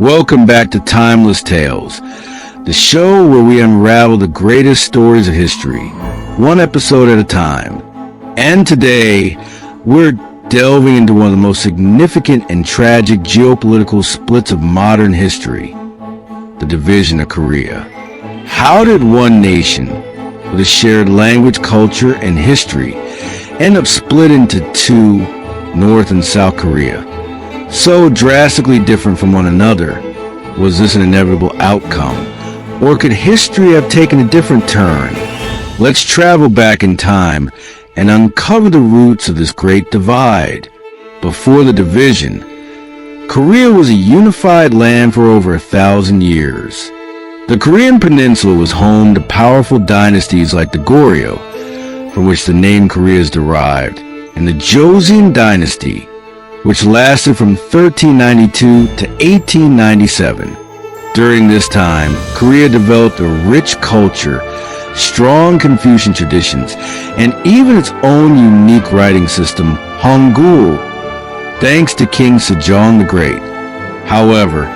Welcome back to Timeless Tales, the show where we unravel the greatest stories of history, one episode at a time. And today, we're delving into one of the most significant and tragic geopolitical splits of modern history, the division of Korea. How did one nation, with a shared language, culture, and history, end up split into two, North and South Korea? So drastically different from one another, was this an inevitable outcome? Or could history have taken a different turn? Let's travel back in time and uncover the roots of this great divide. Before the division, Korea was a unified land for over 1,000 years. The Korean peninsula was home to powerful dynasties like the Goryeo, from which the name Korea is derived, and the Joseon dynasty, which lasted from 1392 to 1897. During this time, Korea developed a rich culture, strong Confucian traditions, and even its own unique writing system, Hangul, thanks to King Sejong the Great. However,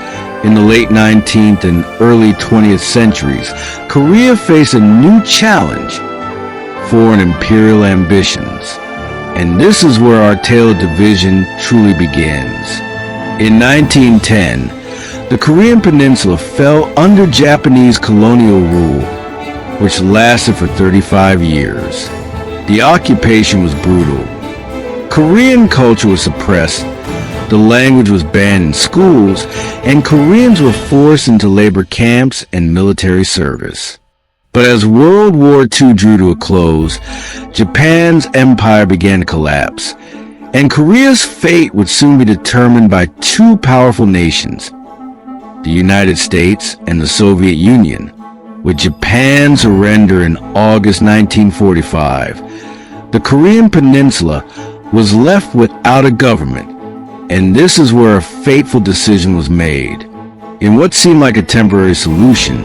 in the late 19th and early 20th centuries, Korea faced a new challenge: foreign imperial ambitions. And this is where our tale of division truly begins. In 1910, the Korean peninsula fell under Japanese colonial rule, which lasted for 35 years. The occupation was brutal. Korean culture was suppressed, the language was banned in schools, and Koreans were forced into labor camps and military service. But as World War II drew to a close, Japan's empire began to collapse, and Korea's fate would soon be determined by two powerful nations, the United States and the Soviet Union. With Japan's surrender in August 1945, the Korean peninsula was left without a government, and this is where a fateful decision was made. In what seemed like a temporary solution,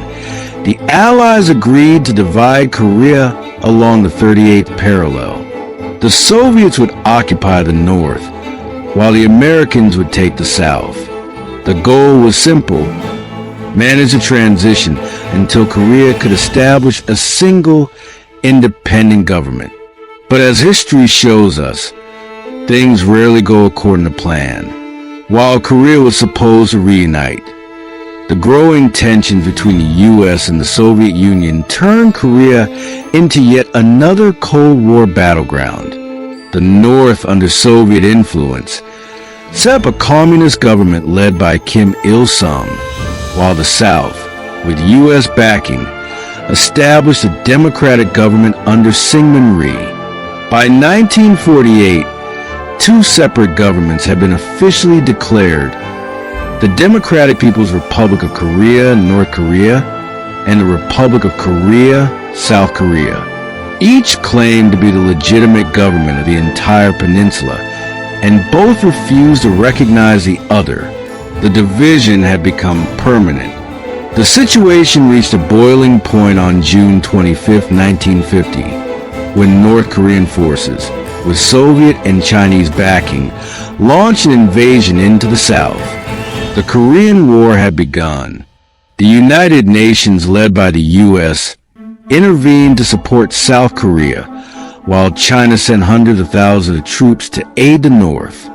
the Allies agreed to divide Korea along the 38th parallel. The Soviets would occupy the north, while the Americans would take the south. The goal was simple: manage the transition until Korea could establish a single, independent government. But as history shows us, things rarely go according to plan. While Korea was supposed to reunite, the growing tensions between the U.S. and the Soviet Union turned Korea into yet another Cold War battleground. The North, under Soviet influence, set up a communist government led by Kim Il-sung, while the South, with U.S. backing, established a democratic government under Syngman Rhee. By 1948, two separate governments had been officially declared: the Democratic People's Republic of Korea, North Korea, and the Republic of Korea, South Korea. Each claimed to be the legitimate government of the entire peninsula, and both refused to recognize the other. The division had become permanent. The situation reached a boiling point on June 25, 1950, when North Korean forces, with Soviet and Chinese backing, launched an invasion into the South. The Korean War had begun. The United Nations, led by the U.S., intervened to support South Korea, while China sent hundreds of thousands of troops to aid the North.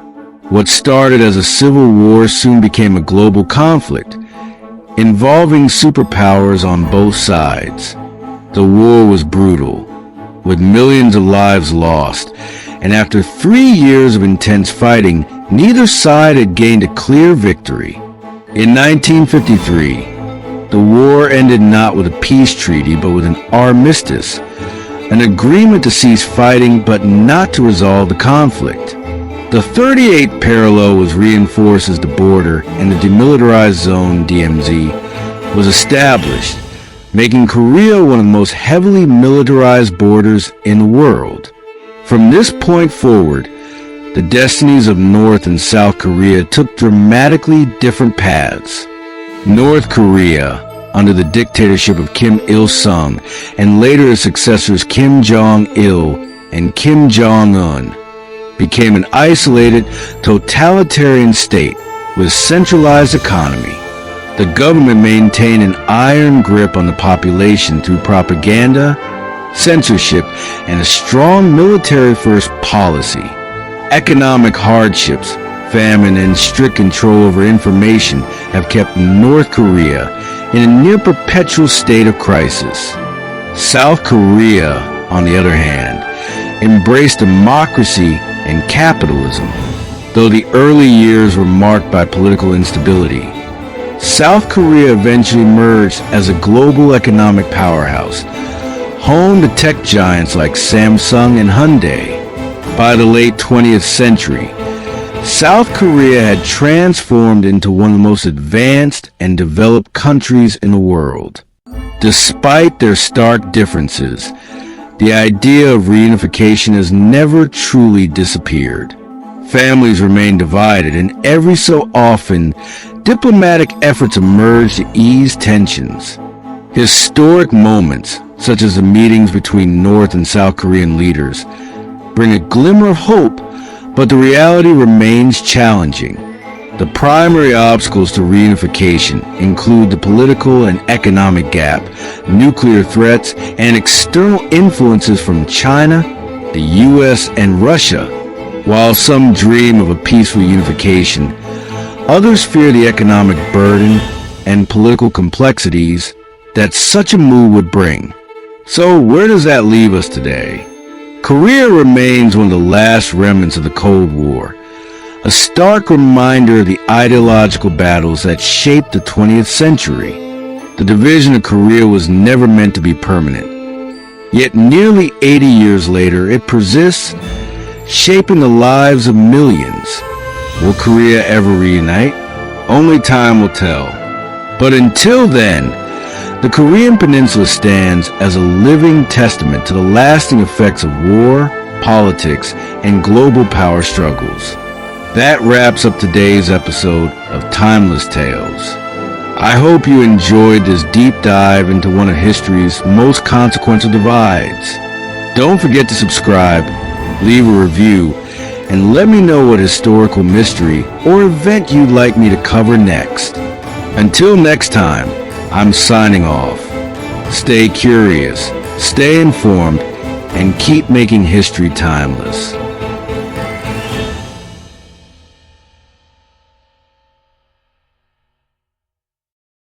What started as a civil war soon became a global conflict, involving superpowers on both sides. The war was brutal, with millions of lives lost, and after 3 years of intense fighting, neither side had gained a clear victory. In 1953, the war ended not with a peace treaty, but with an armistice, an agreement to cease fighting but not to resolve the conflict. The 38th parallel was reinforced as the border, and the demilitarized zone, DMZ, was established, making Korea one of the most heavily militarized borders in the world. From this point forward, the destinies of North and South Korea took dramatically different paths. North Korea, under the dictatorship of Kim Il-sung and later his successors Kim Jong-il and Kim Jong-un, became an isolated, totalitarian state with a centralized economy. The government maintained an iron grip on the population through propaganda, censorship, and a strong military-first policy. Economic hardships, famine, and strict control over information have kept North Korea in a near-perpetual state of crisis. South Korea, on the other hand, embraced democracy and capitalism, though the early years were marked by political instability. South Korea eventually emerged as a global economic powerhouse, home to tech giants like Samsung and Hyundai. By the late 20th century, South Korea had transformed into one of the most advanced and developed countries in the world. Despite their stark differences, the idea of reunification has never truly disappeared. Families remain divided, and every so often, diplomatic efforts emerge to ease tensions. Historic moments, such as the meetings between North and South Korean leaders, bring a glimmer of hope, but the reality remains challenging. The primary obstacles to reunification include the political and economic gap, nuclear threats, and external influences from China, the US, and Russia. While some dream of a peaceful unification, others fear the economic burden and political complexities that such a move would bring. So where does that leave us today? Korea remains one of the last remnants of the Cold War, a stark reminder of the ideological battles that shaped the 20th century. The division of Korea was never meant to be permanent. Yet nearly 80 years later, it persists, shaping the lives of millions. Will Korea ever reunite? Only time will tell. But until then, the Korean Peninsula stands as a living testament to the lasting effects of war, politics, and global power struggles. That wraps up today's episode of Timeless Tales. I hope you enjoyed this deep dive into one of history's most consequential divides. Don't forget to subscribe, leave a review, and let me know what historical mystery or event you'd like me to cover next. Until next time, I'm signing off. Stay curious, stay informed, and keep making history timeless.